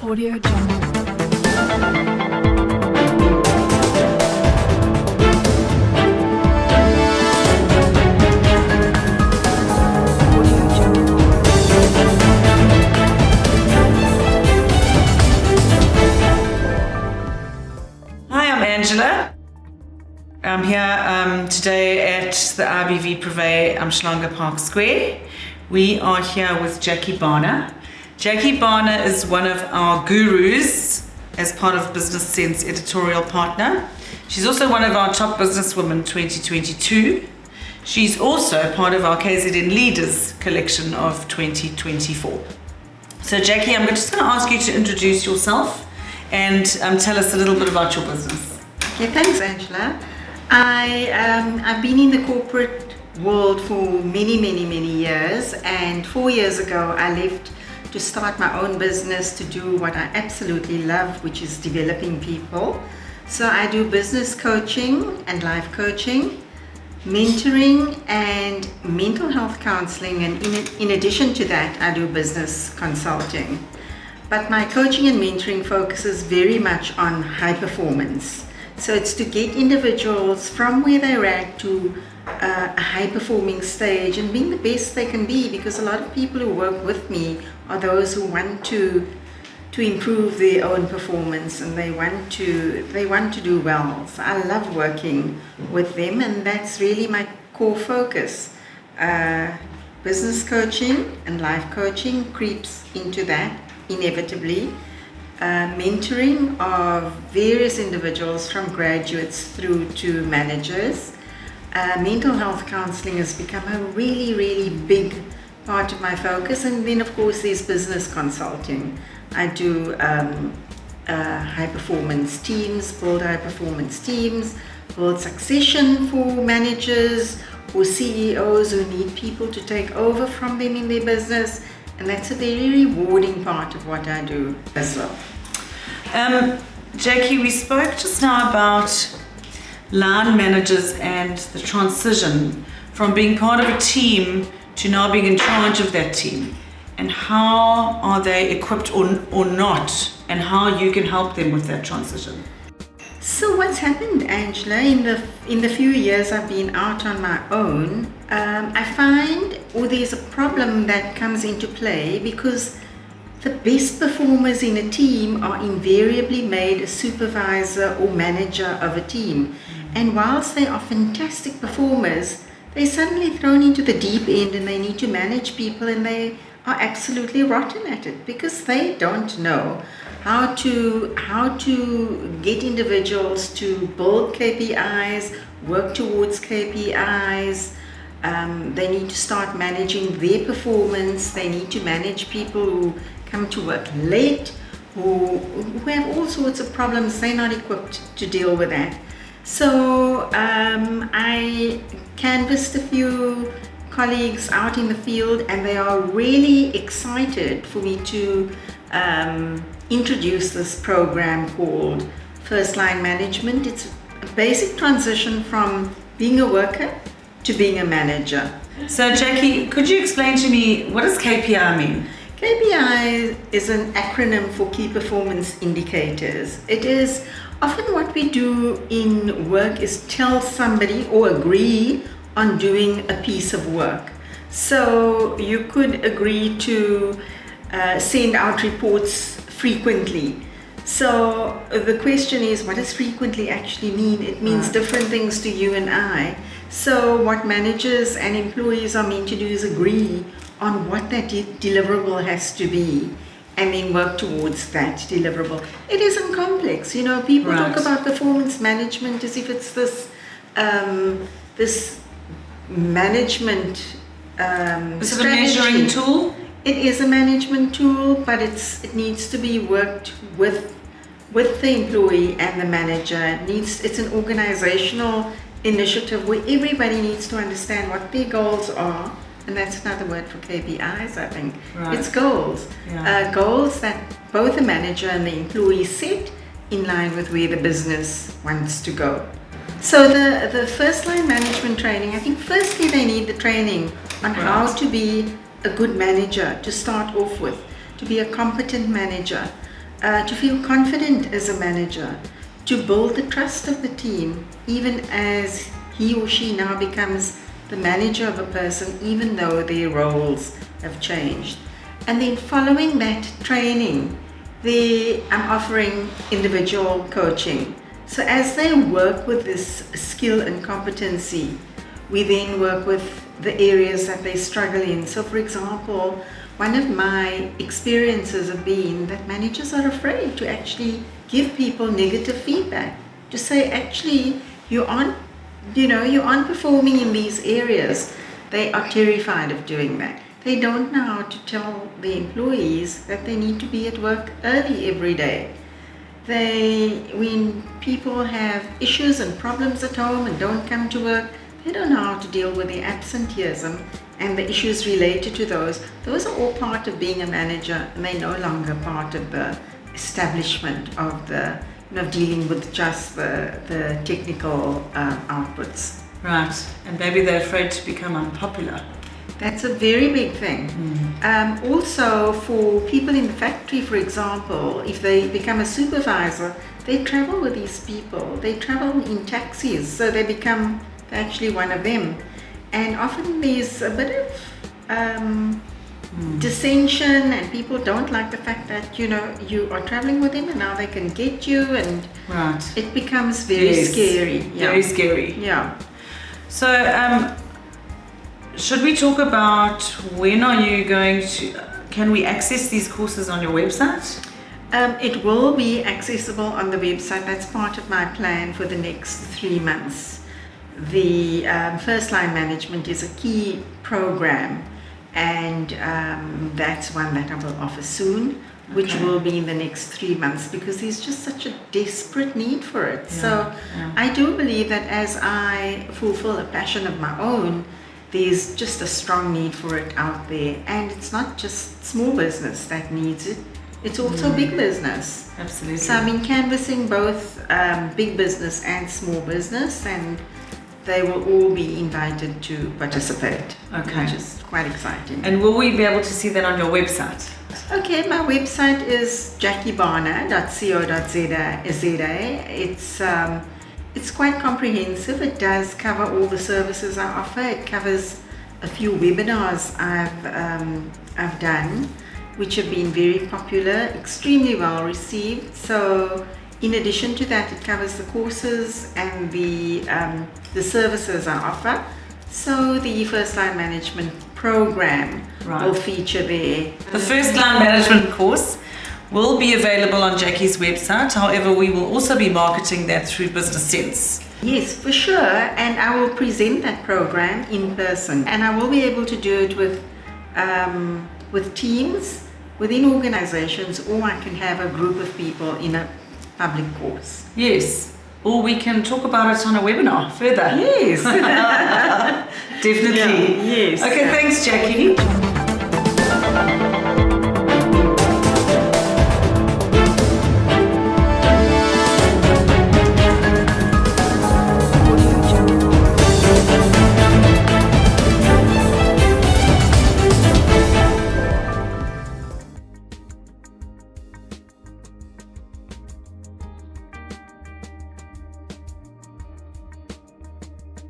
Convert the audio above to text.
Audio Jungle. Hi, I'm Angela. I'm here today at the IBV Privé Umhlanga Park Square. We are here with Jacquie Bhana. Jacquie Bhana is one of our gurus as part of Business Sense editorial partner. She's also one of our Top Business Woman 2022. She's also part of our KZN Leaders collection of 2024. So Jacquie, I'm just going to ask you to introduce yourself and tell us a little bit about your business. Okay, thanks, Angela. I've been in the corporate world for many years, and 4 years ago I left to start my own business to do what I absolutely love, which is developing people. So I do business coaching and life coaching, mentoring and mental health counseling, and in addition to that I do business consulting. But my coaching and mentoring focuses very much on high performance. So it's to get individuals from where they're at to a high performing stage and being the best they can be, because a lot of people who work with me are those who want to improve their own performance, and they want to do well. So I love working with them, and that's really my core focus. Business coaching and life coaching creeps into that inevitably. Mentoring of various individuals from graduates through to managers. Mental health counseling has become a really big part of my focus, and then of course there's business consulting. I do high performance teams, build high performance teams, build succession for managers or CEOs who need people to take over from them in their business. And that's a very rewarding part of what I do as well. Jacquie, we spoke just now about line managers and the transition from being part of a team to now being in charge of that team, and how are they equipped or not, and how you can help them with that transition. So what's happened, Angela, in the few years I've been out on my own, I find there's a problem that comes into play, because the best performers in a team are invariably made a supervisor or manager of a team. And whilst they are fantastic performers, they're suddenly thrown into the deep end and they need to manage people, and they are absolutely rotten at it because they don't know how to get individuals to build KPIs, work towards KPIs. They need to start managing their performance. They need to manage people who come to work late, who have all sorts of problems. They're not equipped to deal with that. So I canvassed a few colleagues out in the field, and they are really excited for me to introduce this program called Firstline Management. It's a basic transition from being a worker to being a manager. So Jacquie, could you explain to me, what does KPI mean? KPI is an acronym for Key Performance Indicators. It is often what we do in work is tell somebody or agree on doing a piece of work. So you could agree to send out reports frequently. So the question is, what does frequently actually mean? It means different things to you and I. So what managers and employees are meant to do is agree on what that deliverable has to be, and then work towards that deliverable. It isn't complex. You know, people talk about performance management as if it's this this management Is it a measuring tool? It is a management tool, but it needs to be worked with the employee and the manager. It's an organizational initiative where everybody needs to understand what their goals are, and that's another word for KPIs, I think. Right. It's goals. Yeah. Goals that both the manager and the employee set in line with where the business wants to go. So the Firstline Management training, I think firstly they need the training on how to be a good manager to start off with, to be a competent manager. to feel confident as a manager, to build the trust of the team, even as he or she now becomes the manager of a person, even though their roles have changed. And then following that training, I'm offering individual coaching. So as they work with this skill and competency, we then work with the areas that they struggle in. So for example, one of my experiences have been that managers are afraid to actually give people negative feedback, to say actually you aren't performing in these areas. They are terrified of doing that. They don't know how to tell the employees that they need to be at work early every day. When people have issues and problems at home and don't come to work, they don't know how to deal with the absenteeism and the issues related to those. Those are all part of being a manager, and they're no longer part of the establishment of dealing with just the technical outputs. Right, and maybe they're afraid to become unpopular. That's a very big thing. Also, for people in the factory, for example, if they become a supervisor, they travel with these people. They travel in taxis, so they're actually one of them. And often there's a bit of dissension, and people don't like the fact that you are traveling with them and now they can get you, and it becomes very scary. Very scary. Yeah. So should we talk about when are you going to, can we access these courses on your website? It will be accessible on the website. That's part of my plan for the next 3 months. The Firstline Management is a key program, and that's one that I will offer soon, which will be in the next 3 months, because there's just such a desperate need for it. So I do believe that as I fulfill a passion of my own, there's just a strong need for it out there. And it's not just small business that needs it, it's also big business. Absolutely. So I'm canvassing both big business and small business, and they will all be invited to participate, which is quite exciting. And will we be able to see that on your website? Okay, my website is jacquiebhana.co.za. It's quite comprehensive. It does cover all the services I offer. It covers a few webinars I've done, which have been very popular, extremely well received. So in addition to that, it covers the courses and the services I offer. So the Firstline Management program will feature there. The Firstline Management course will be available on Jacquie's website. However, we will also be marketing that through Business Sense. Yes, for sure. And I will present that program in person. And I will be able to do it with teams within organizations, or I can have a group of people in a public course. Yes. Or we can talk about it on a webinar further. Yes. Definitely. Yeah, yes. Okay, thanks, Jacquie.